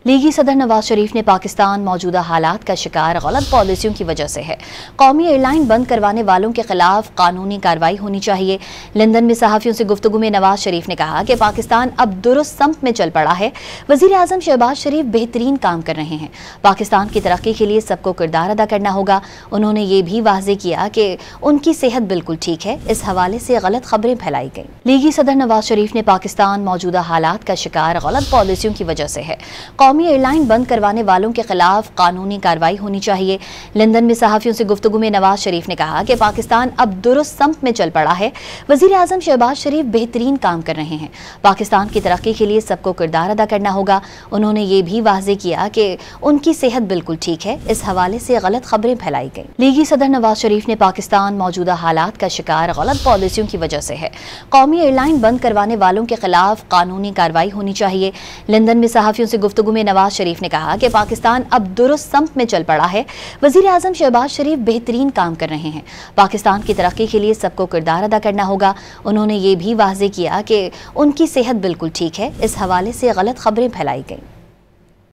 लीगी सदर नवाज शरीफ ने पाकिस्तान मौजूदा हालात का शिकार गलत पॉलिसियों की वजह से है। कौमी एयरलाइन बंद करवाने वालों के खिलाफ कानूनी कार्रवाई होनी चाहिए। लंदन में सहाफियों से गुफ्तगू में नवाज शरीफ ने कहा कि पाकिस्तान अब दुरुस्त सम्त में चल पड़ा है। वजीर आजम शहबाज शरीफ बेहतरीन काम कर रहे हैं। पाकिस्तान की तरक्की के लिए सबको किरदार अदा करना होगा। उन्होंने ये भी वाज़ेह किया कि उनकी सेहत बिल्कुल ठीक है। इस हवाले से गलत खबरें फैलाई गई। लीगी सदर नवाज शरीफ ने पाकिस्तान मौजूदा हालात का शिकार गलत पॉलिसियों की वजह से है। कौमी एयरलाइन बंद करवाने वालों के खिलाफ कानूनी कार्रवाई होनी चाहिए। लंदन में सहाफियों से गुफ्तगू में नवाज शरीफ ने कहा कि पाकिस्तान अब दुरुस्त सम्त में चल पड़ा है। वजीर आजम शहबाज शरीफ बेहतरीन काम कर रहे हैं। पाकिस्तान की तरक्की के लिए सबको किरदार अदा करना होगा। उन्होंने ये भी वाज़ेह किया कि उनकी सेहत बिल्कुल ठीक है। इस हवाले से गलत खबरें फैलाई गई। लीगी सदर नवाज शरीफ ने पाकिस्तान मौजूदा हालात का शिकार गलत पॉलिसियों की वजह से है। कौमी एयरलाइन बंद करवाने वालों के खिलाफ कानूनी कार्रवाई होनी चाहिए। लंदन में सहाफियों से गुफ्तगू में नवाज शरीफ ने कहा कि पाकिस्तान अब दुरुस्त सम्त में चल पड़ा है। वजीर आजम शहबाज शरीफ बेहतरीन काम कर रहे हैं। पाकिस्तान की तरक्की के लिए सबको किरदार अदा करना होगा। उन्होंने ये भी वाज़ेह किया कि उनकी सेहत बिल्कुल ठीक है। इस हवाले से गलत खबरें फैलाई गई।